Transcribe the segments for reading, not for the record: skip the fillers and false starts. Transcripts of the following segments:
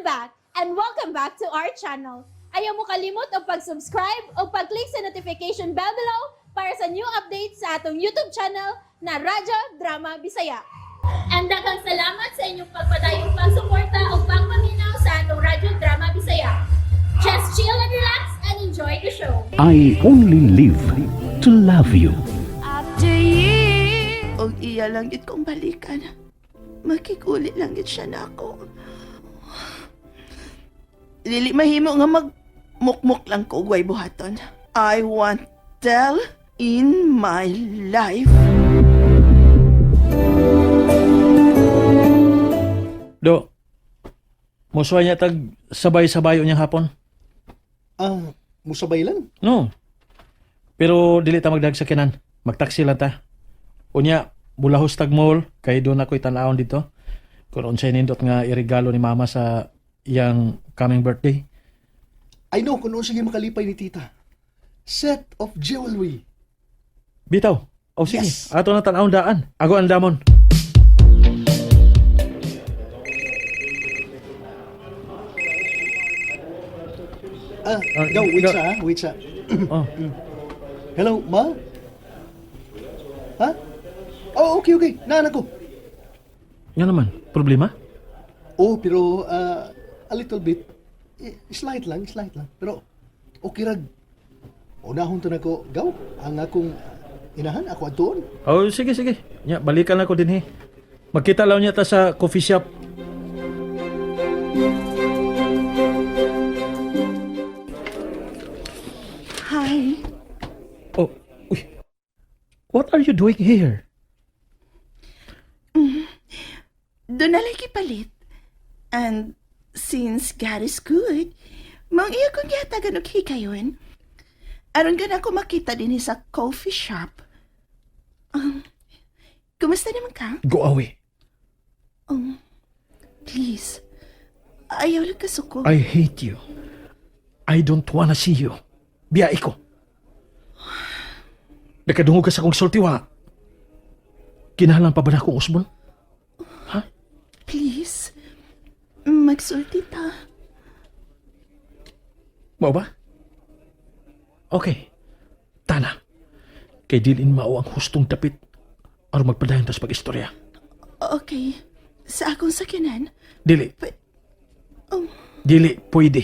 I'm back, and welcome back to our channel. Ayaw mo kalimot o pag-subscribe o pag-click sa notification bell below para sa new updates sa atong YouTube channel na Radyo Drama Bisaya. And daghang salamat sa inyong pagpadayong pagsuporta o pagpaminaw sa atong Radyo Drama Bisaya. Just chill and relax and enjoy the show. I only live to love you. After years, og iya lang gid kong balikan. Makikulit lang gid siya na ako. Dili mahimo nga magmukmuk lang ko way buhaton. I want Del in my life. Do, musuha niya tag sabay-sabayo niyang hapon? Musabay lang. No. Pero dili ta magdag sa kinan. Magtaksi lang ta. Unya, bulahos tag mall, kay doon ako'y tanawon dito. Kung unsay nindot nga iregalo ni mama sa iyang coming birthday. I know kung noon sige makalipay ni tita. Set of jewelry. Bitaw. O sige, Yes. ato na tanawon daan. Ako ang damon. Go, wait sa. Oh. Hello, ma? Ha? Oh, okay. Naanak ko. Yan naman, problema? Oh, pero a little bit. Slight lang. Pero okay rag. Unahon to na ko, gaw. Ang akong inahan, ako adtoon. Oh, sige. Ya, balikan lang ko din Magkita lang niya ta sa coffee shop. Hi. Oh, uy. What are you doing here? Doon na lang kipalit. And since God is good, mang iya kong yatagan og hikayon. Aron ka na ako makita din sa coffee shop. Kumusta naman ka? Go away. Please. Ayaw lang kasuko. I hate you. I don't wanna see you. Biyai ko. Nakadungog ka sa kong sultiwa. Kinahalan pa ba na akong usbon? Please. Magsulti ta. Mao ba? Okay. Tana. Kay dilin mao ang hustong dapit aron magpadayon tas pag-istorya. Okay. Sa akong sakyanan? Dili. Oh. Dili, pwede.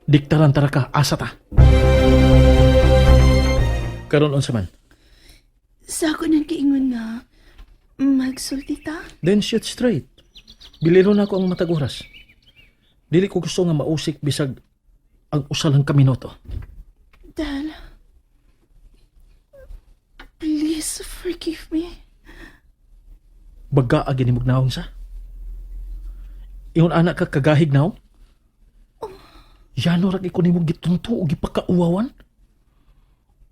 Diktaran tara ka, asa ta. Karon unsa man? Sa ako nang kiingon nga, magsulti ta? Then shoot straight. Biliro na ako ang matag oras. Dili ko gusto nga mausik bisag ang usa lang ka minuto. Dal, please forgive me. Baga agi ni mugnawong sa? Ingon anak ka kagahig naw? Yano ra ko nimo gitunto o gipakauwawan?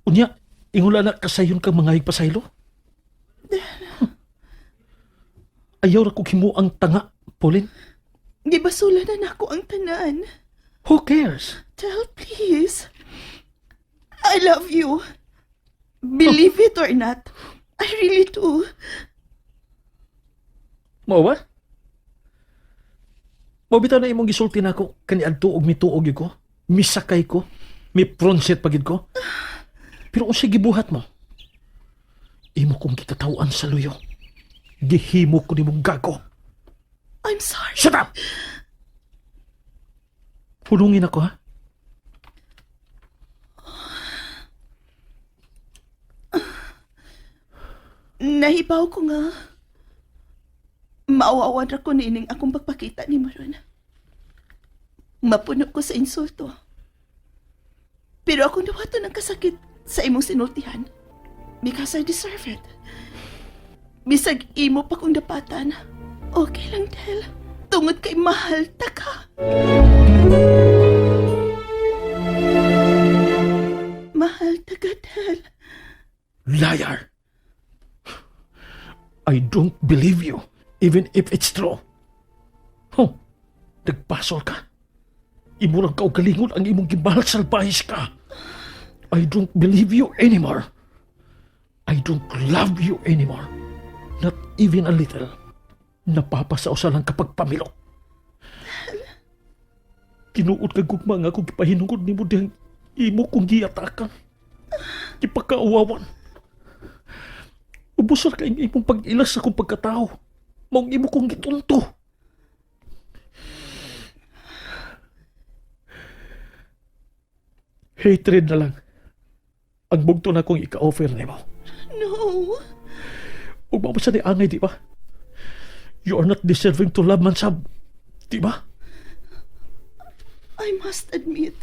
Unya, ingon anak kasayon ka mangayig pasaylo? Ayaw ra ko himo ang tanga, Pauline. Gibasulan na nako ang tanan. Who cares? Dal, please. I love you. Believe it or not, I really do. Mao ba? Mabitaw na imong gisulti na ako kaniadto og mituog ko, misakay ko, mi pronset pagid ko. Pero kung sige buhat mo, imo kong kitatawan sa luyo. Gihimo ko nimong gago. I'm sorry. Shut up! Pulungin ako, ha? Nahibaw ko nga. Maawawan ra ko nining akong pagpakita ni Maron. Mapuno ko sa insulto. Pero ako nawato ng kasakit sa imong sinultihan. Because I deserve it. Bisag imo pa kong dapatan. Okay lang, Del. Tungod kay mahal ta ka. Mahal ta ka, Del. Liar! I don't believe you, even if it's true. Oh, nagpasol ka. Imo lang ka og kalingon ang imong gibahal salbahis ka. I don't believe you anymore. I don't love you anymore. Not even a little. Napapasausa lang kapag pamilok. Tinuod ka gugma nga kung gipahinungod ni mo diyang imo kong giyatakan. Ipakaawawan. Ubusar ka imong pag-ilas sa kong pagkatao. Maong imo kong gitunto. Hatred na lang ang bugto na kong ika-offer ni mo. No. Huwag mapasa ni angay, di ba? You are not deserving to love, Mansab. Di ba? I must admit,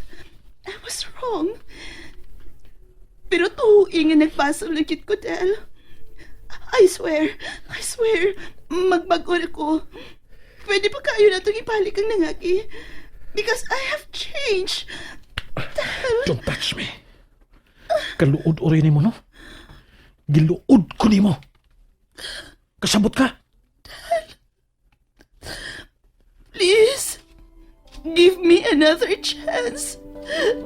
I was wrong. Pero tuhuin nga nagpasol na kit ko, Del. I swear, magbago na ko. Pwede pa kayo na itong ipalik ang nangaki. Because I have changed. Don't touch me. Kaluod ori ni mo, no? Giluod ko ni mo. Kasabot ka. Please, give me another chance.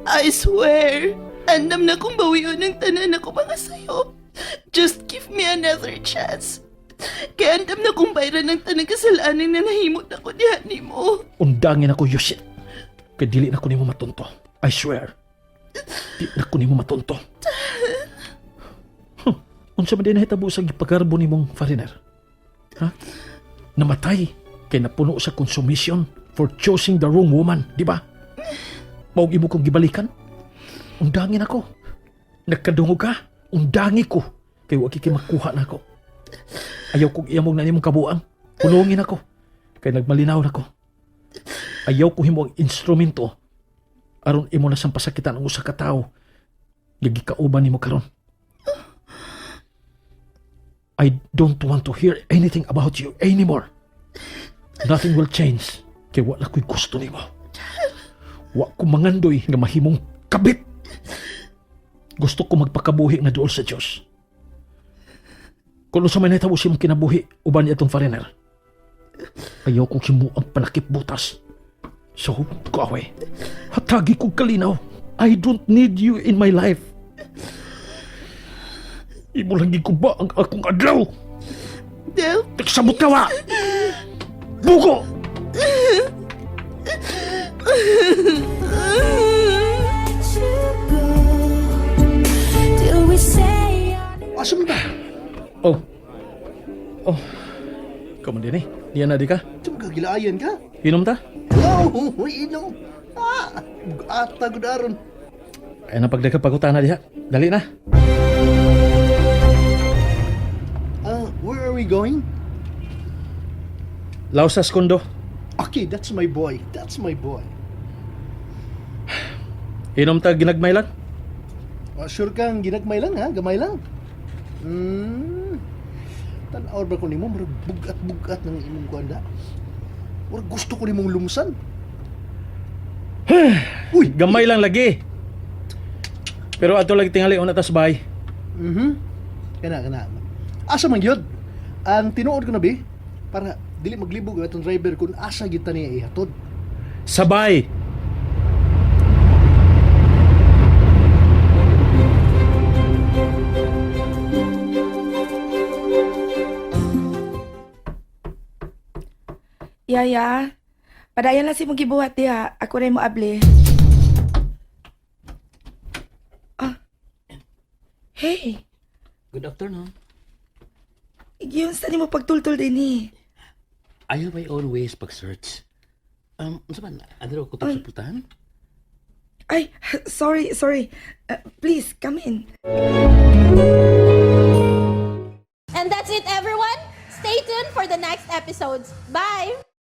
I swear, andam na kong bawion ng tanan ako mga sayo. Just give me another chance. Kaya andam na kong bayran ng tanang kasalanan na nahimot ako dihan ni mo. Undangin ako, Yusit. Kaya dili na ko ni mo matunto. I swear. Di na ko ni mo matunto. Unsa man din nahitabo sa gipagarbo ni mong foreigner? Ha? Namatay kay napuno sa consumption for choosing the wrong woman, di ba? Maog imo kong gibalikan? Undangin ako. Nagkadungog ka? Undangi ko. Kay wa kiki makuha na ako. Ayaw kong iyamog na nimong kabuang. Punungin ako. Kay nagmalinaw na ko. Ayaw ko himo ang instrumento aron imo na sang pasakitan ang usa ka tawo. Gigikauban nimo karon. I don't want to hear anything about you anymore. Nothing will change. Kay wala ko'y gusto nimo. Wa ko mangandoy nga mahimong kabit. Gusto ko magpakabuhi nga duol sa Diyos. Kung sa may nahitabo siyang kinabuhi, uban niya itong foreigner. Ayaw kong himu ang panakip butas. So, go away. Hatagi kong kalinaw. I don't need you in my life. Imo lang ko ba ang akong adlaw? Del, Nagsabot ka wa! Bugo! Asa man ta? Oh. Kamu din eh. Diyan na di ka? Saan ka gilaayan ka? Inom ta? Oh, inom. Ata ko daron. Kaya na pagdaga pagutan na diha. Dali na. Where are we going? Lausas kondo. Okay, that's my boy. That's my boy. Inom ta ginagmay lang. Sure kang ginagmay lang ha? Gamay lang. Tan-awar ba ko nimo murag bugat-bugat ng imong kuanda? Murag gusto ko nimong lumsan. Uy, gamay lang lagi. Pero ato lagi tingali una tas bay. Kana. Asa man gyud? Ang tinuod ko na bi para dili maglibog ang atong driver kung asa gyud ta niya ihatod. Sabay. Yaya, padayon lang si mong gibuhat diha. Ako rin mo abli. Ah. Hey, Good afternoon. yun sa mo pagtultol din eh. I have my own ways pag-search. Ano ba? Ano ko Ay. sa putahan? Ay, sorry. Please, come in. And that's it, everyone. Stay tuned for the next episodes. Bye!